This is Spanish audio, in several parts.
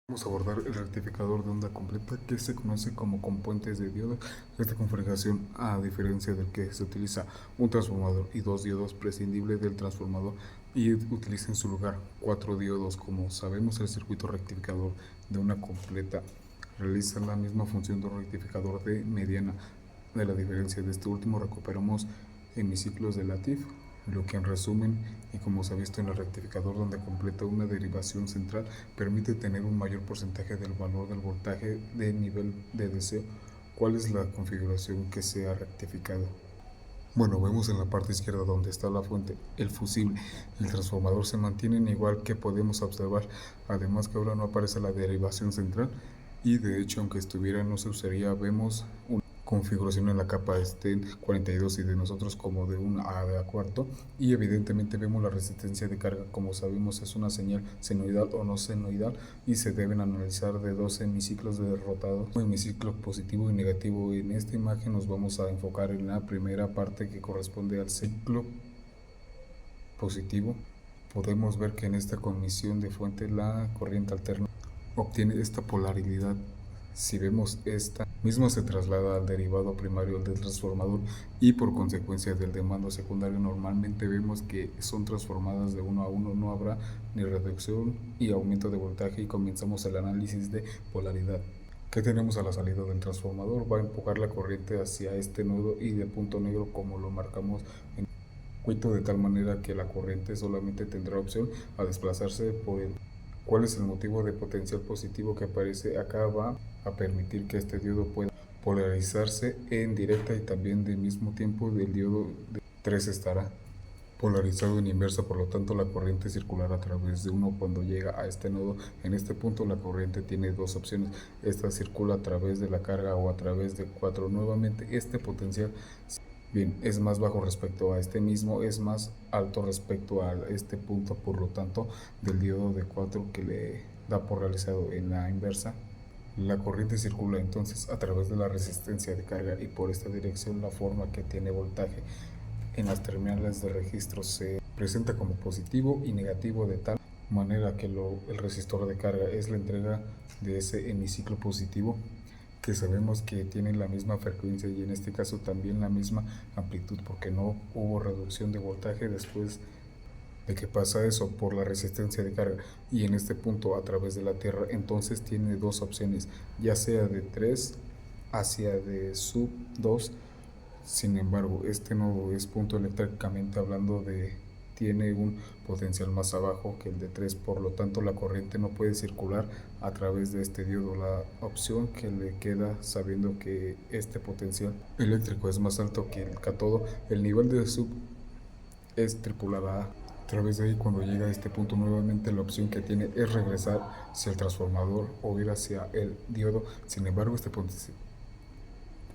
Vamos a abordar el rectificador de onda completa que se conoce como compuentes de diodos. Esta configuración, a diferencia del que se utiliza un transformador y dos diodos, prescindible del transformador y utiliza en su lugar cuatro diodos. Como sabemos, el circuito rectificador de onda completa realiza la misma función de un rectificador de mediana. De la diferencia de este último recuperamos hemiciclos de Latif, lo que en resumen, y como se ha visto en el rectificador donde completa una derivación central, permite tener un mayor porcentaje del valor del voltaje de nivel de deseo. ¿Cuál es la configuración que se ha rectificado? Bueno, vemos en la parte izquierda donde está la fuente, el fusible. El transformador se mantiene igual que podemos observar, además que ahora no aparece la derivación central y de hecho aunque estuviera no se usaría. Vemos una configuración en la capa 42 y de nosotros como de un A de a cuarto, y evidentemente vemos la resistencia de carga. Como sabemos, es una señal senoidal o no senoidal y se deben analizar de dos hemiciclos derrotados, un hemiciclo positivo y negativo. En esta imagen nos vamos a enfocar en la primera parte que corresponde al ciclo positivo. Podemos ver que en esta condición de fuente la corriente alterna obtiene esta polaridad. Si vemos, esta misma se traslada al derivado primario del transformador y por consecuencia del demando secundario normalmente vemos que son transformadas de uno a uno, no habrá ni reducción y aumento de voltaje. Y comenzamos el análisis de polaridad. ¿Qué tenemos a la salida del transformador? Va a empujar la corriente hacia este nodo y de punto negro, como lo marcamos en el circuito, de tal manera que la corriente solamente tendrá opción a desplazarse por él. ¿Cuál es el motivo de potencial positivo que aparece acá? Va a permitir que este diodo pueda polarizarse en directa y también del mismo tiempo del diodo de 3 estará polarizado en inversa. Por lo tanto, la corriente circulará a través de uno cuando llega a este nodo. En este punto la corriente tiene dos opciones: esta circula a través de la carga o a través de 4. Nuevamente, este potencial, bien, es más bajo respecto a este mismo, es más alto respecto a este punto. Por lo tanto, del diodo de 4 que le da por realizado en la inversa, la corriente circula entonces a través de la resistencia de carga, y por esta dirección la forma que tiene voltaje en las terminales de registro se presenta como positivo y negativo, de tal manera que el resistor de carga es la entrega de ese hemiciclo positivo, que sabemos que tiene la misma frecuencia y en este caso también la misma amplitud, porque no hubo reducción de voltaje después de que pasa eso por la resistencia de carga. Y en este punto, a través de la Tierra, entonces tiene dos opciones, ya sea de 3 hacia de sub 2. Sin embargo, este nodo es punto eléctricamente hablando tiene un potencial más abajo que el de 3, por lo tanto la corriente no puede circular a través de este diodo. La opción que le queda, sabiendo que este potencial eléctrico es más alto que el catodo, el nivel de sub es tripulada A. A través de ahí, cuando llega a este punto, nuevamente la opción que tiene es regresar hacia el transformador o ir hacia el diodo. Sin embargo, este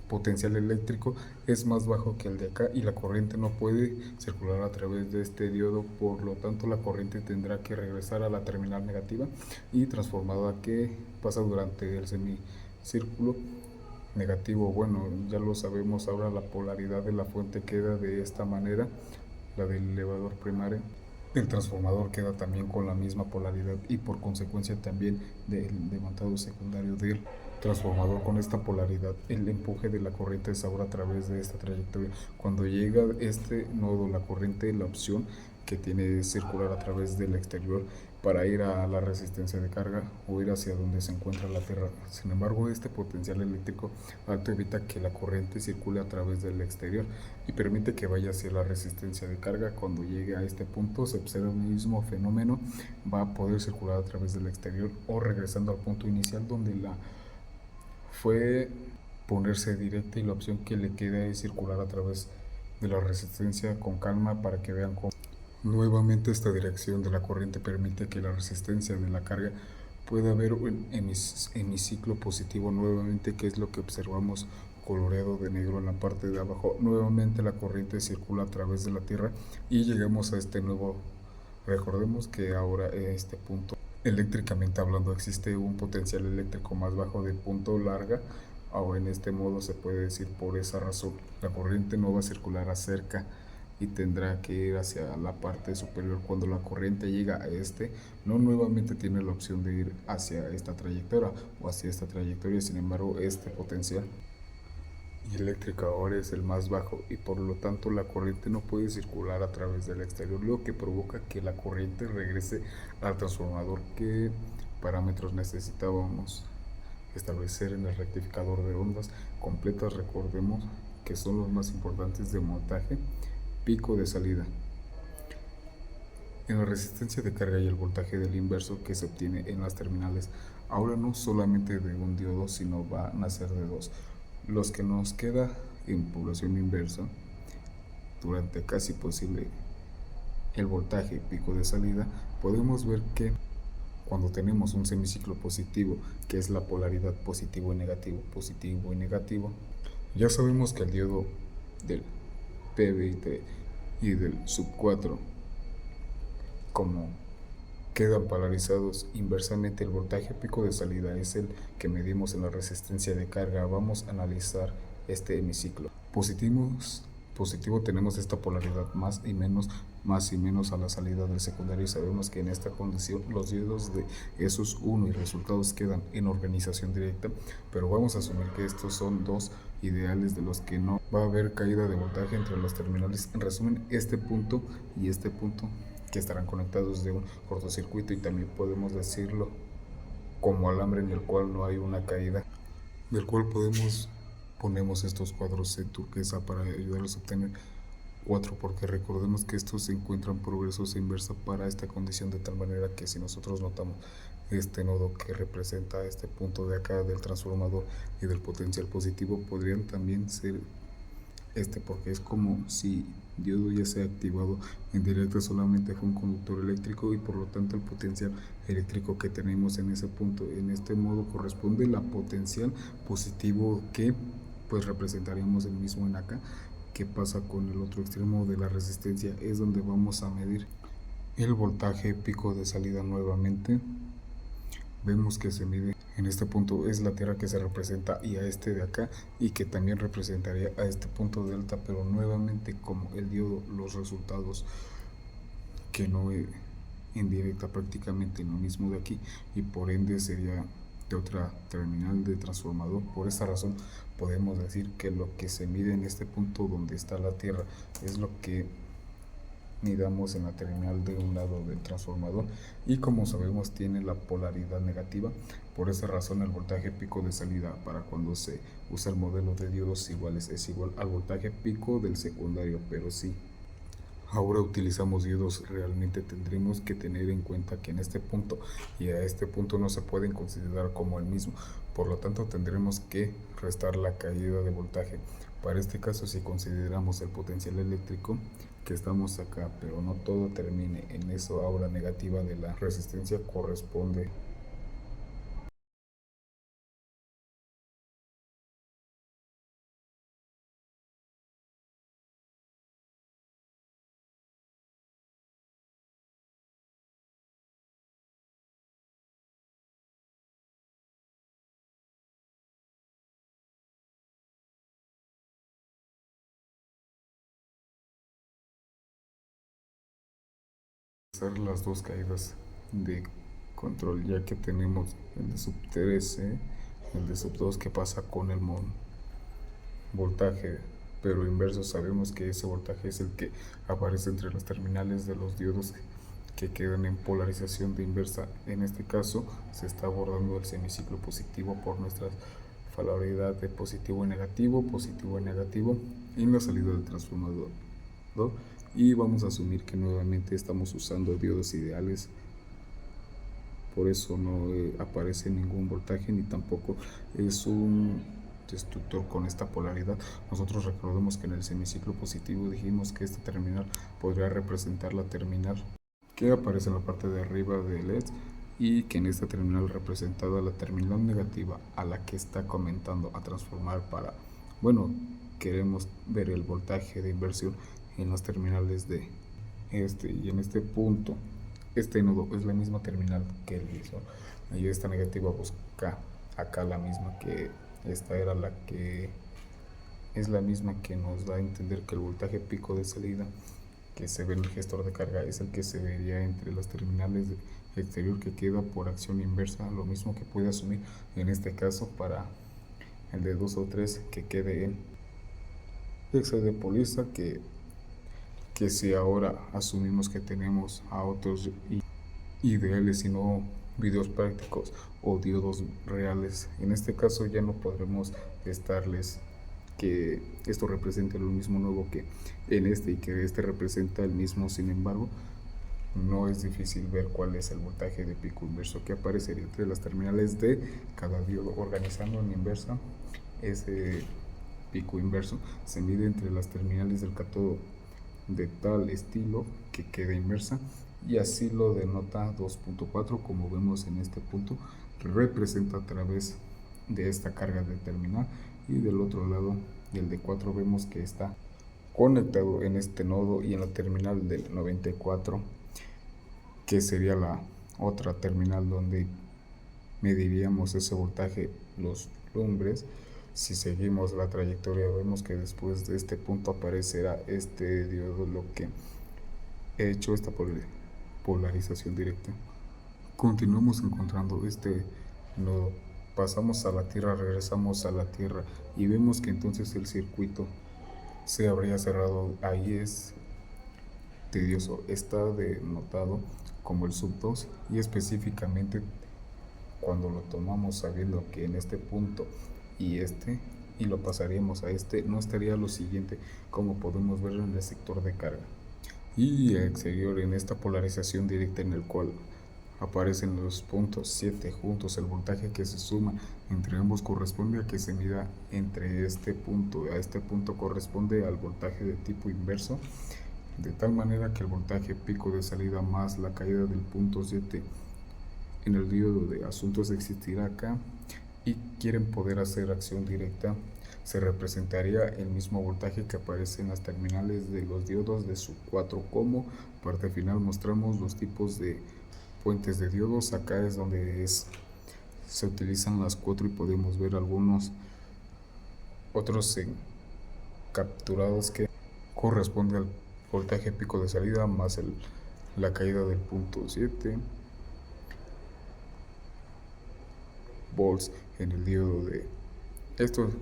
potencial eléctrico es más bajo que el de acá y la corriente no puede circular a través de este diodo. Por lo tanto, la corriente tendrá que regresar a la terminal negativa y transformada que pasa durante el semicírculo negativo. Bueno, ya lo sabemos, ahora la polaridad de la fuente queda de esta manera, la del elevador primario. El transformador queda también con la misma polaridad y por consecuencia también del levantado secundario del transformador con esta polaridad. El empuje de la corriente es ahora a través de esta trayectoria. Cuando llega este nodo, la corriente, la opción que tiene es circular a través del exterior para ir a la resistencia de carga o ir hacia donde se encuentra la Tierra. Sin embargo, este potencial eléctrico alto evita que la corriente circule a través del exterior y permite que vaya hacia la resistencia de carga. Cuando llegue a este punto se observa el mismo fenómeno, va a poder circular a través del exterior o regresando al punto inicial donde la fue ponerse directa, y la opción que le queda es circular a través de la resistencia con calma para que vean cómo. Nuevamente, esta dirección de la corriente permite que la resistencia de la carga pueda haber un hemiciclo positivo nuevamente, que es lo que observamos coloreado de negro en la parte de abajo. Nuevamente la corriente circula a través de la Tierra y llegamos a este nuevo. Recordemos que ahora en este punto, eléctricamente hablando, existe un potencial eléctrico más bajo de punto larga, o en este modo se puede decir. Por esa razón la corriente no va a circular acerca y tendrá que ir hacia la parte superior. Cuando la corriente llega a no nuevamente tiene la opción de ir hacia esta trayectoria o hacia esta trayectoria. Sin embargo, este potencial eléctrico ahora es el más bajo y por lo tanto la corriente no puede circular a través del exterior, lo que provoca que la corriente regrese al transformador. ¿Qué parámetros necesitábamos establecer en el rectificador de ondas completas? Recordemos que son los más importantes de montaje: pico de salida, en la resistencia de carga y el voltaje del inverso que se obtiene en las terminales. Ahora no solamente de un diodo, sino va a nacer de dos. Los que nos queda en población inversa, durante casi posible el voltaje pico de salida, podemos ver que cuando tenemos un semiciclo positivo, que es la polaridad positivo y negativo, ya sabemos que el diodo del PV y del sub 4, como quedan polarizados inversamente, el voltaje pico de salida es el que medimos en la resistencia de carga. Vamos a analizar este hemiciclo. Positivo tenemos esta polaridad más y menos a la salida del secundario, y sabemos que en esta condición los diodos de esos 1 y resultados quedan en organización directa, pero vamos a asumir que estos son dos ideales de los que no va a haber caída de voltaje entre los terminales. En resumen, este punto y este punto que estarán conectados de un cortocircuito, y también podemos decirlo como alambre en el cual no hay una caída, del cual ponemos estos cuadros en turquesa para ayudarlos a obtener 4, porque recordemos que estos se encuentran progresos e inversa para esta condición, de tal manera que si nosotros notamos este nodo que representa este punto de acá del transformador y del potencial positivo, podrían también ser porque es como si diodo ya se ha activado en directo, solamente fue un conductor eléctrico y por lo tanto el potencial eléctrico que tenemos en ese punto, en este modo, corresponde la potencial positivo, que pues representaríamos el mismo en acá. ¿Qué pasa con el otro extremo de la resistencia? Es donde vamos a medir el voltaje pico de salida nuevamente. Vemos que se mide en este punto, es la tierra que se representa, y a este de acá, y que también representaría a este punto delta, pero nuevamente como el diodo, los resultados que no en directa, prácticamente lo mismo de aquí, y por ende sería de otra terminal de transformador. Por esta razón podemos decir que lo que se mide en este punto donde está la tierra es lo que midamos en la terminal de un lado del transformador, y como sabemos tiene la polaridad negativa. Por esa razón el voltaje pico de salida para cuando se usa el modelo de diodos iguales es igual al voltaje pico del secundario. Pero si ahora utilizamos diodos, realmente tendremos que tener en cuenta que en este punto y a este punto no se pueden considerar como el mismo, por lo tanto tendremos que restar la caída de voltaje. Para este caso, si consideramos el potencial eléctrico que estamos acá, pero no todo termine en eso, ahora negativa de la resistencia, corresponde hacer las dos caídas de control, ya que tenemos el de sub 13, el de sub 2 que pasa con el voltaje pero inverso. Sabemos que ese voltaje es el que aparece entre las terminales de los diodos que quedan en polarización de inversa. En este caso se está abordando el semiciclo positivo por nuestra polaridad de positivo y negativo en la salida del transformador, ¿no? Y vamos a asumir que nuevamente estamos usando diodos ideales, por eso no aparece ningún voltaje ni tampoco es un destructor con esta polaridad. Nosotros recordemos que en el semiciclo positivo dijimos que esta terminal podría representar la terminal que aparece en la parte de arriba del LED, y que en esta terminal representada la terminal negativa a la que está comenzando a transformar para, bueno, queremos ver el voltaje de inversión en las terminales de y en este punto este nodo es la misma terminal que el visor, y esta negativa busca acá la misma, que esta era la que es la misma que nos da a entender que el voltaje pico de salida que se ve en el gestor de carga es el que se vería entre las terminales de exterior que queda por acción inversa, lo mismo que puede asumir en este caso para el de 2 o 3 que quede en exa de poliza, que si ahora asumimos que tenemos a otros ideales y no videos prácticos o diodos reales, en este caso ya no podremos estarles que esto represente lo mismo nuevo que en este y que este representa el mismo. Sin embargo, no es difícil ver cuál es el voltaje de pico inverso que aparecería entre las terminales de cada diodo. Organizando en inversa, ese pico inverso se mide entre las terminales del cátodo de tal estilo que quede inversa, y así lo denota 2.4, como vemos en este punto, representa a través de esta carga de terminal, y del otro lado del de 4 vemos que está conectado en este nodo y en la terminal del 94, que sería la otra terminal donde mediríamos ese voltaje, los lumbres. Si seguimos la trayectoria vemos que después de este punto aparecerá este diodo, lo que he hecho esta polarización directa. Continuamos encontrando este nodo, pasamos a la Tierra, regresamos a la Tierra y vemos que entonces el circuito se habría cerrado. Ahí es tedioso, está denotado como el sub 2, y específicamente cuando lo tomamos sabiendo que en este punto y lo pasaríamos a este, no estaría lo siguiente, como podemos ver en el sector de carga y exterior en esta polarización directa, en el cual aparecen los puntos 7 juntos. El voltaje que se suma entre ambos corresponde a que se mida entre este punto a este punto, corresponde al voltaje de tipo inverso, de tal manera que el voltaje pico de salida más la caída del punto 7 en el diodo de asuntos existirá acá, y quieren poder hacer acción directa, se representaría el mismo voltaje que aparece en las terminales de los diodos de sub 4. Como parte final mostramos los tipos de puentes de diodos. Acá es donde se utilizan las 4 y podemos ver algunos otros capturados que corresponde al voltaje pico de salida más la caída del punto 7 volts en el diodo de estos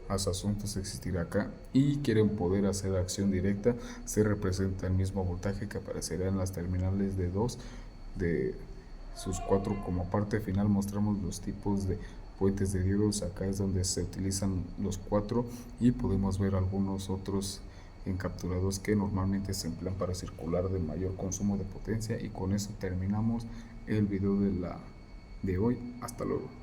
asuntos existirá acá, y quieren poder hacer acción directa, se representa el mismo voltaje que aparecerá en las terminales de 2 de sus 4. Como parte final mostramos los tipos de puentes de diodos. Acá es donde se utilizan los 4 y podemos ver algunos otros encapsulados que normalmente se emplean para circular de mayor consumo de potencia. Y con eso terminamos el video de hoy. Hasta luego.